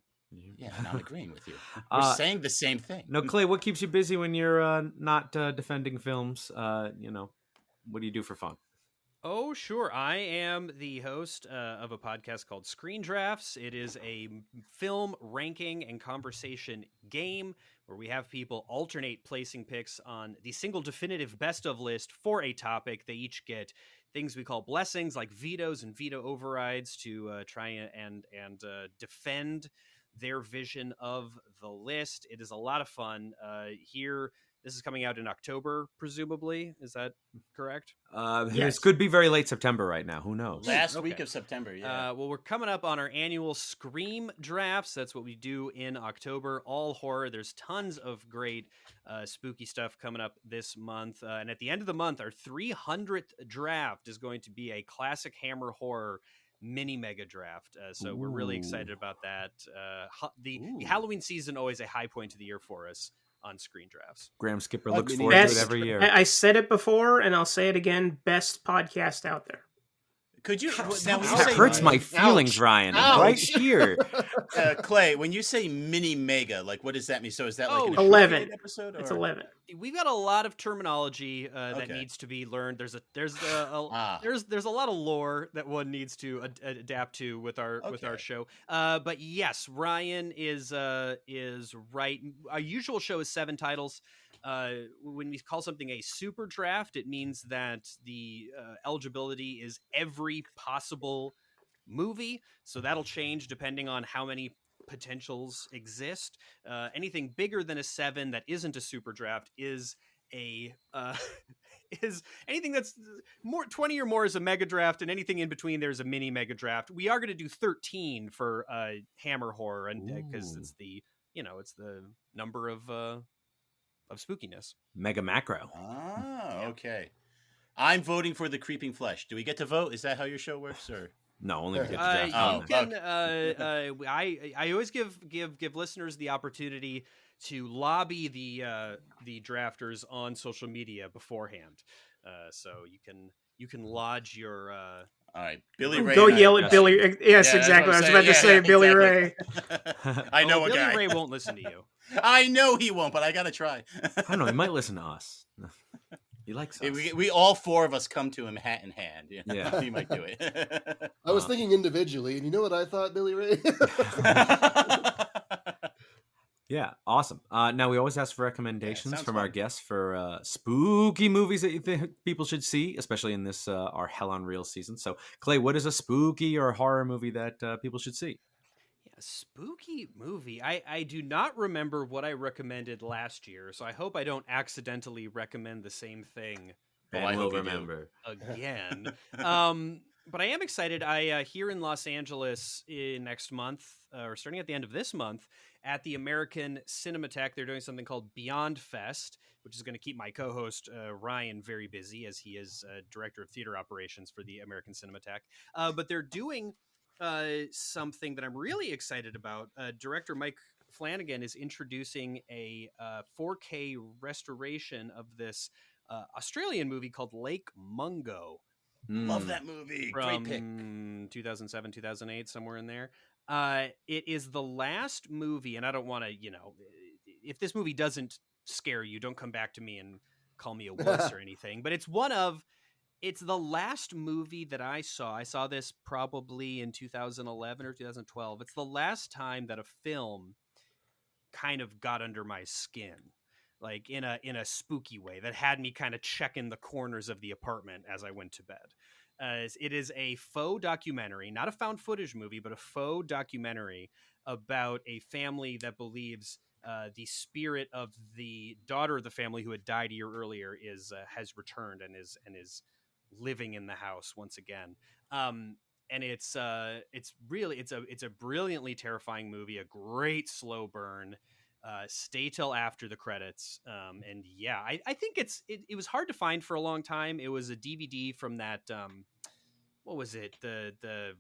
Yeah, and I'm agreeing with you. We're saying the same thing. No, Clay, what keeps you busy when you're not defending films? What do you do for fun? Oh, sure. I am the host of a podcast called Screen Drafts. It is a film ranking and conversation game where we have people alternate placing picks on the single definitive best of list for a topic. They each get things we call blessings, like vetoes and veto overrides, to try and defend their vision of the list. It is a lot of fun. Here, this is coming out in October, presumably. Is that correct? Yes. This could be very late September right now. Who knows? Last week of September, yeah. Well, we're coming up on our annual Scream drafts. That's what we do in October. All horror. There's tons of great spooky stuff coming up this month. And at the end of the month, our 300th draft is going to be a classic Hammer horror mini mega draft. So we're really excited about that. The Halloween season, always a high point of the year for us on Screen Drafts. Graham Skipper looks forward to it every year. I said it before, and I'll say it again. Best podcast out there. Could you? That hurts my feelings, Ryan. Right here. Clay, when you say mini mega, like what does that mean? So is that like an 11 episode? It's 11. We've got a lot of terminology that needs to be learned. There's a lot of lore that one needs to adapt to with our show. But yes, Ryan is right. Our usual show is 7 titles. When we call something a super draft, it means that the eligibility is every possible movie. So that'll change depending on how many potentials exist. Anything bigger than a 7 that isn't a super draft is a is anything that's more 20 or more is a mega draft, and anything in between there's a mini mega draft. We are going to do 13 for Hammer Horror, and because it's the it's the number of spookiness. Mega macro. Oh, okay. I'm voting for the Creeping Flesh. Do we get to vote? Is that how your show works, or? No, only if you get to draft. You can. I always give listeners the opportunity to lobby the drafters on social media beforehand, so you can lodge your. All right, Billy Ray. Go yell at Billy. Yes, exactly. I was about to say Billy Ray. I know a Billy guy. Ray won't listen to you. I know he won't, but I gotta try. I don't know. He might listen to us. He likes us. We all four of us come to him hat in hand. Yeah. He might do it. I was thinking individually, and you know what I thought, Billy Ray? Yeah, awesome. Now, we always ask for recommendations from our fun. guests for spooky movies that you think people should see, especially in this our Hell on Reels season. So, Clay, what is a spooky or horror movie that people should see? Yeah, spooky movie. I do not remember what I recommended last year, so I hope I don't accidentally recommend the same thing. Ben I will hope you remember. Again. But I am excited. I here in Los Angeles next month, or starting at the end of this month, at the American Cinematheque, they're doing something called Beyond Fest, which is going to keep my co-host Ryan very busy, as he is director of theater operations for the American Cinematheque. But they're doing something that I'm really excited about. Director Mike Flanagan is introducing a 4K restoration of this Australian movie called Lake Mungo. Love that movie. From Great pick. 2007, 2008, somewhere in there. It is the last movie, and I don't want to, if this movie doesn't scare you, don't come back to me and call me a wuss or anything. But it's the last movie that I saw. I saw this probably in 2011 or 2012. It's the last time that a film kind of got under my skin, like in a spooky way that had me kind of checking the corners of the apartment as I went to bed. It is a faux documentary, not a found footage movie, but a faux documentary about a family that believes the spirit of the daughter of the family who had died a year earlier has returned and is living in the house once again. And it's a brilliantly terrifying movie, a great slow burn. Stay till after the credits. And yeah, I think it was hard to find for a long time. It was a DVD from that, what was it? The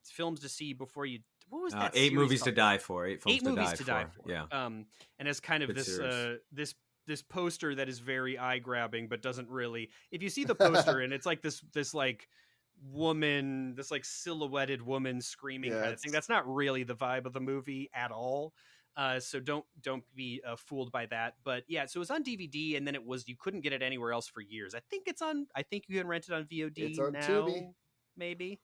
films to see before you, what was that? 8 movies to die for. 8 films 8 movies to die for. Yeah. And as kind of Good this this poster that is very eye grabbing, but doesn't really, if you see the poster and it's like this like woman, this like silhouetted woman screaming kind of thing, that's not really the vibe of the movie at all. So don't be fooled by that. But yeah, so it was on DVD, and then you couldn't get it anywhere else for years. I think you can rent it on VOD It's on now, Tubi. Maybe.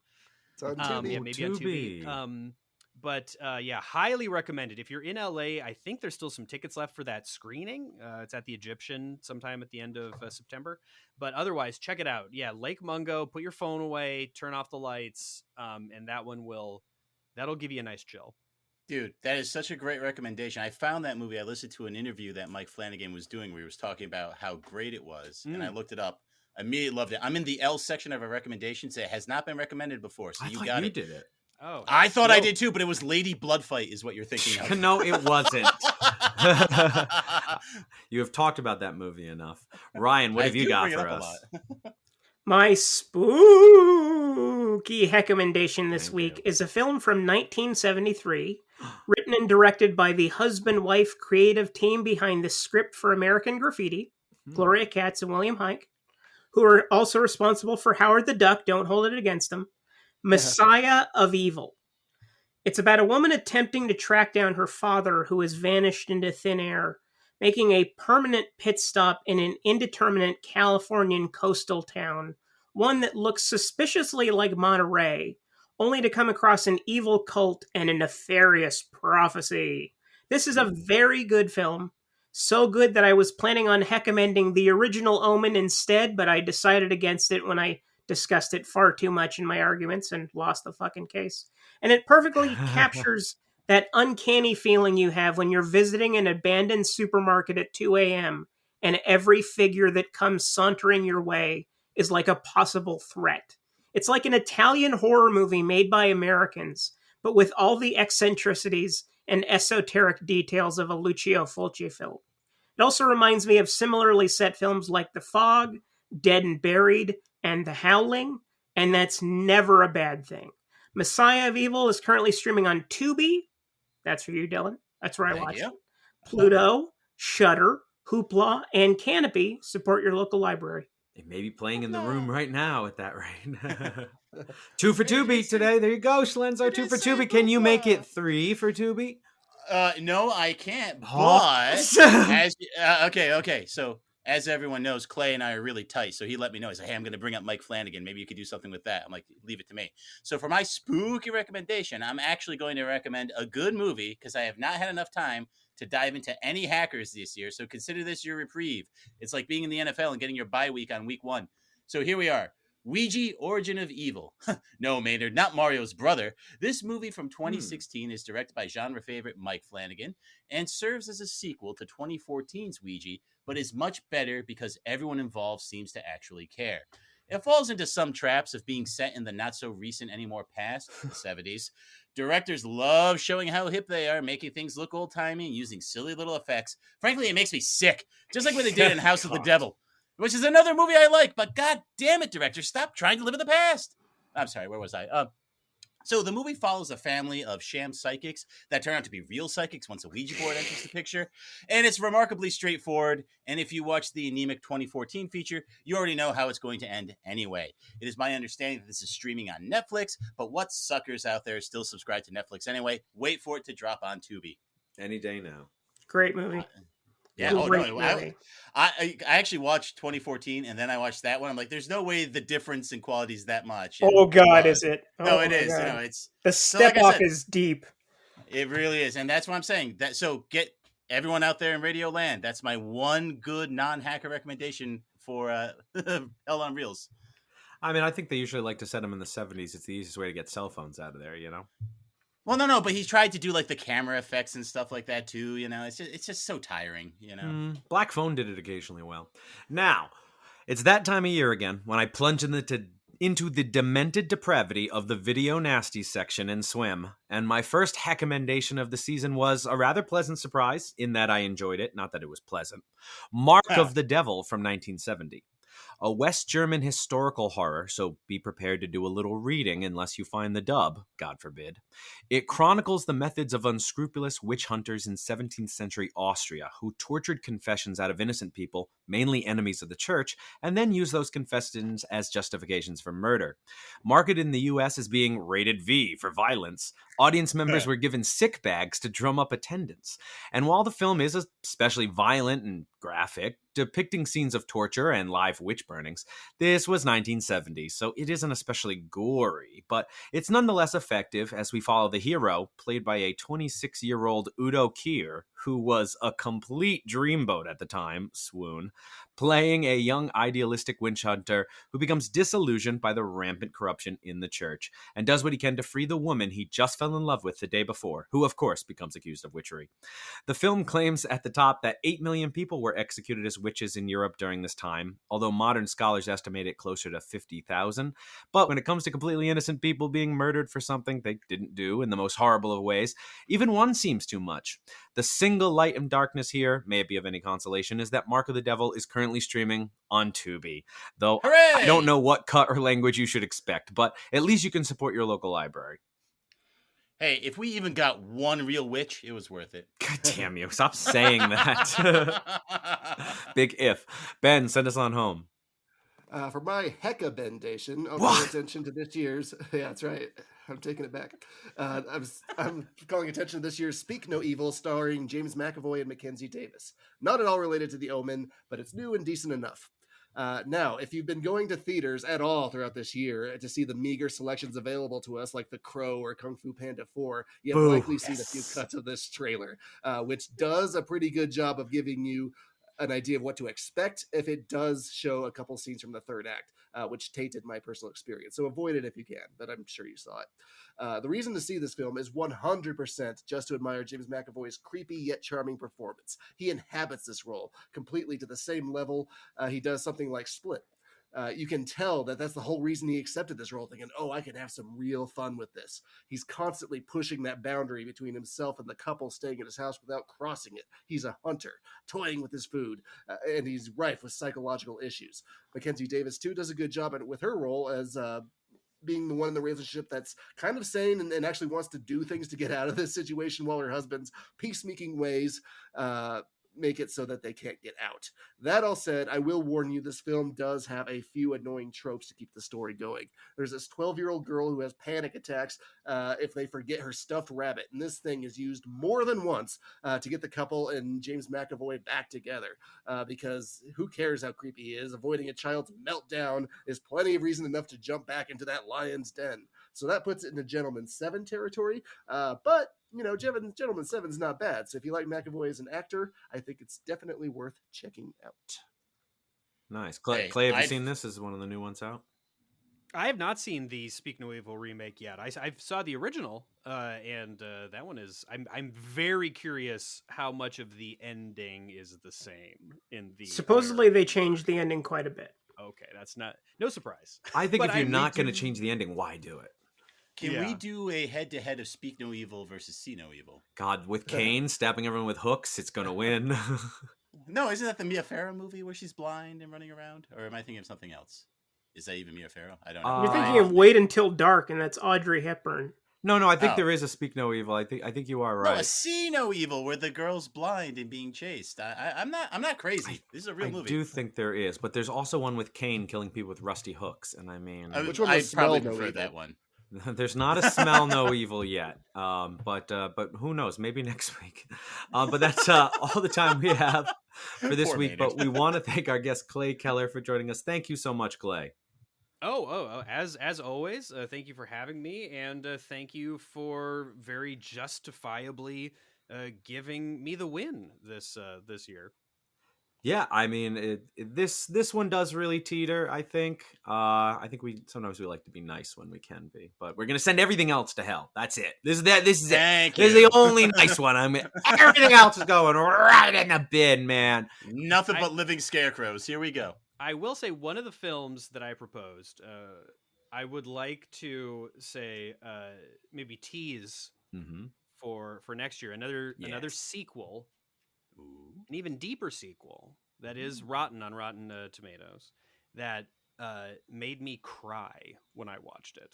It's on Tubi. Yeah, maybe on Tubi. But yeah, highly recommended. If you're in LA, I think there's still some tickets left for that screening. It's at the Egyptian sometime at the end of September. But otherwise, check it out. Yeah, Lake Mungo. Put your phone away, turn off the lights, and that'll give you a nice chill. Dude, that is such a great recommendation. I found that movie. I listened to an interview that Mike Flanagan was doing where he was talking about how great it was. And I looked it up. Immediately loved it. I'm in the L section of our recommendations. It has not been recommended before, so you got it. You did it. Oh, I thought I did too, but it was Lady Bloodfight is what you're thinking of. No, it wasn't. You have talked about that movie enough. Ryan, what have you got for us? My spooky recommendation this week is a film from 1973, written and directed by the husband-wife creative team behind the script for American Graffiti, Gloria Katz and William Hike, who are also responsible for Howard the Duck, don't hold it against them, Messiah of Evil. It's about a woman attempting to track down her father who has vanished into thin air, making a permanent pit stop in an indeterminate Californian coastal town, one that looks suspiciously like Monterey, only to come across an evil cult and a nefarious prophecy. This is a very good film. So good that I was planning on recommending the original Omen instead, but I decided against it when I discussed it far too much in my arguments and lost the fucking case. And it perfectly captures that uncanny feeling you have when you're visiting an abandoned supermarket at 2 a.m. and every figure that comes sauntering your way is like a possible threat. It's like an Italian horror movie made by Americans, but with all the eccentricities and esoteric details of a Lucio Fulci film. It also reminds me of similarly set films like The Fog, Dead and Buried, and The Howling, and that's never a bad thing. Messiah of Evil is currently streaming on Tubi. That's for you, Dylan. That's where I watch it. Pluto, Shudder, Hoopla, and Canopy. Support your local library. It may be playing in the room right now at that rate. 2 for Tubi today. There you go, Schlenzer. 2 for Tubi. Can you make it 3 for Tubi? No, I can't. Oh. But okay. So as everyone knows, Clay and I are really tight. So he let me know. He's like, "Hey, I'm going to bring up Mike Flanagan. Maybe you could do something with that." I'm like, "Leave it to me." So for my spooky recommendation, I'm actually going to recommend a good movie because I have not had enough time to dive into any hackers this year. So consider this your reprieve. It's like being in the NFL and getting your bye week on week 1. So here we are. Ouija, Origin of Evil. No, Maynard, not Mario's brother. This movie from 2016 is directed by genre favorite Mike Flanagan and serves as a sequel to 2014's Ouija, but is much better because everyone involved seems to actually care. It falls into some traps of being set in the not-so-recent anymore past, the 70s. Directors love showing how hip they are, making things look old-timey and using silly little effects. Frankly, it makes me sick, just like what they did in House of the Devil, which is another movie I like, but god damn it, director, stop trying to live in the past. I'm sorry, where was I? So the movie follows a family of sham psychics that turn out to be real psychics once a Ouija board enters the picture. And it's remarkably straightforward. And if you watch the anemic 2014 feature, you already know how it's going to end anyway. It is my understanding that this is streaming on Netflix, but what suckers out there still subscribe to Netflix anyway? Wait for it to drop on Tubi. Any day now. Great movie. Yeah, I actually watched 2014 and then I watched that one. I'm like, there's no way the difference in quality is that much. And, oh God, is it? No, it is. God. You know, it's the step up is deep. It really is, and that's what I'm saying. So get everyone out there in Radio Land. That's my one good non-hacker recommendation for Hell on Reels. I mean, I think they usually like to set them in the 70s. It's the easiest way to get cell phones out of there, you know? Well, no, but he's tried to do like the camera effects and stuff like that too. You know, it's just so tiring. You know, Black Phone did it occasionally well. Now, it's that time of year again when I plunge into the demented depravity of the video nasty section and swim. And my first recommendation of the season was a rather pleasant surprise in that I enjoyed it, not that it was pleasant. Mark of the Devil from 1970. A West German historical horror, so be prepared to do a little reading unless you find the dub, God forbid. It chronicles the methods of unscrupulous witch hunters in 17th century Austria who tortured confessions out of innocent people, mainly enemies of the church, and then used those confessions as justifications for murder. Marketed in the US as being rated V for violence, audience members were given sick bags to drum up attendance. And while the film is especially violent and graphic, depicting scenes of torture and live witch burnings, this was 1970, so it isn't especially gory, but it's nonetheless effective as we follow the hero, played by a 26-year-old Udo Kier, who was a complete dreamboat at the time, swoon, playing a young idealistic witch hunter who becomes disillusioned by the rampant corruption in the church and does what he can to free the woman he just fell in love with the day before, who of course becomes accused of witchery. The film claims at the top that 8 million people were executed as witches in Europe during this time, although modern scholars estimate it closer to 50,000. But when it comes to completely innocent people being murdered for something they didn't do in the most horrible of ways, even one seems too much. The single light in darkness here, may it be of any consolation, is that Mark of the Devil is currently streaming on Tubi. Though Hooray! I don't know what cut or language you should expect, but at least you can support your local library. Hey, if we even got one real witch, it was worth it. God damn you. Stop saying that. Big if. Ben, send us on home. For my Hecka-bendation, I'll pay attention to this year's... Yeah, that's right. I'm taking it back. I'm calling attention to this year's Speak No Evil, starring James McAvoy and Mackenzie Davis. Not at all related to The Omen, but it's new and decent enough. Now, if you've been going to theaters at all throughout this year to see the meager selections available to us, like The Crow or Kung Fu Panda 4, you have likely seen a few cuts of this trailer, which does a pretty good job of giving you an idea of what to expect if it does show a couple scenes from the third act, which tainted my personal experience. So avoid it if you can, but I'm sure you saw it. The reason to see this film is 100% just to admire James McAvoy's creepy yet charming performance. He inhabits this role completely to the same level he does something like Split. You can tell that that's the whole reason he accepted this role, thinking, oh, I can have some real fun with this. He's constantly pushing that boundary between himself and the couple staying at his house without crossing it. He's a hunter, toying with his food, and he's rife with psychological issues. Mackenzie Davis, too, does a good job with her role as being the one in the relationship that's kind of sane and actually wants to do things to get out of this situation, while her husband's peacemaking ways make it so that they can't get out. That all said, I will warn you, this film does have a few annoying tropes to keep the story going. There's this 12-year-old girl who has panic attacks if they forget her stuffed rabbit, and this thing is used more than once to get the couple and James McAvoy back together, because who cares how creepy he is? Avoiding a child's meltdown is plenty of reason enough to jump back into that lion's den. So that puts it into Gentleman 7 territory, but Gentleman 7 is not bad. So if you like McAvoy as an actor, I think it's definitely worth checking out. Nice. Clay, have you seen this? Is one of the new ones out? I have not seen the Speak No Evil remake yet. I saw the original, and that one is. I'm very curious how much of the ending is the same in the. Supposedly, they changed the ending quite a bit. Okay, that's no surprise. I think if you're not going to change the ending, why do it? Can we do a head-to-head of Speak No Evil versus See No Evil? God, with Kane stabbing everyone with hooks, it's going to win. No, isn't that the Mia Farrow movie where she's blind and running around? Or am I thinking of something else? Is that even Mia Farrow? I don't know. You're thinking of Wait Until Dark, and that's Audrey Hepburn. No, I think there is a Speak No Evil. I think you are right. No, a See No Evil where the girl's blind and being chased. I'm not crazy. This is a real movie. I do think there is, but there's also one with Kane killing people with rusty hooks, and I mean, which one was probably Smell No prefer Evil? that one. There's not a Smell No Evil yet, but who knows? Maybe next week. But that's all the time we have for this Poor week. Maynard. But we want to thank our guest Clay Keller for joining us. Thank you so much, Clay. As always, thank you for having me, and thank you for very justifiably giving me the win this year. Yeah, I mean, this one does really teeter. I think we sometimes like to be nice when we can be, but we're gonna send everything else to hell. That's it. This is it. This is the only nice one. I mean, everything else is going right in the bin, man. Nothing but living scarecrows. Here we go. I will say one of the films that I proposed, I would like to say maybe tease for next year another sequel. Ooh. An even deeper sequel that is Rotten on Rotten Tomatoes that made me cry when I watched it.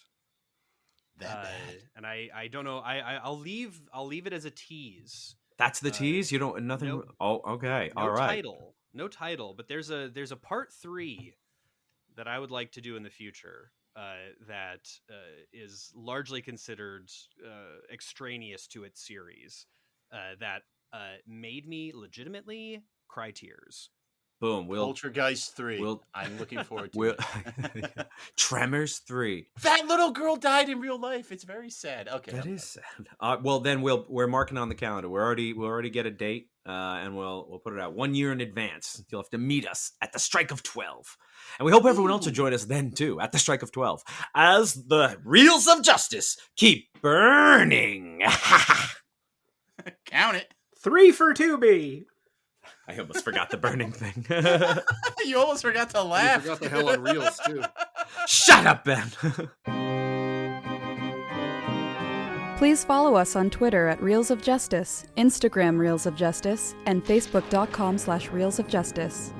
That bad. And I don't know. I'll leave it as a tease. That's the tease. You don't nothing. No, okay. No all right. No title. But there's a part 3 that I would like to do in the future. That is largely considered extraneous to its series. That made me legitimately cry tears. Boom. Poltergeist 3. I'm looking forward to it. Tremors 3. That little girl died in real life. It's very sad. Okay. That is sad. Well, then we're marking on the calendar. We'll already get a date, and we'll put it out 1 year in advance. You'll have to meet us at the Strike of 12, and we hope everyone else will join us then too at the Strike of 12 as the Reels of Justice keep burning. Count it. 3 for Tubi. I almost forgot the burning thing. You almost forgot to laugh. You forgot the hell on Reels too. Shut up, Ben. Please follow us on Twitter at Reels of Justice, Instagram Reels of Justice, and Facebook.com/Reels of Justice.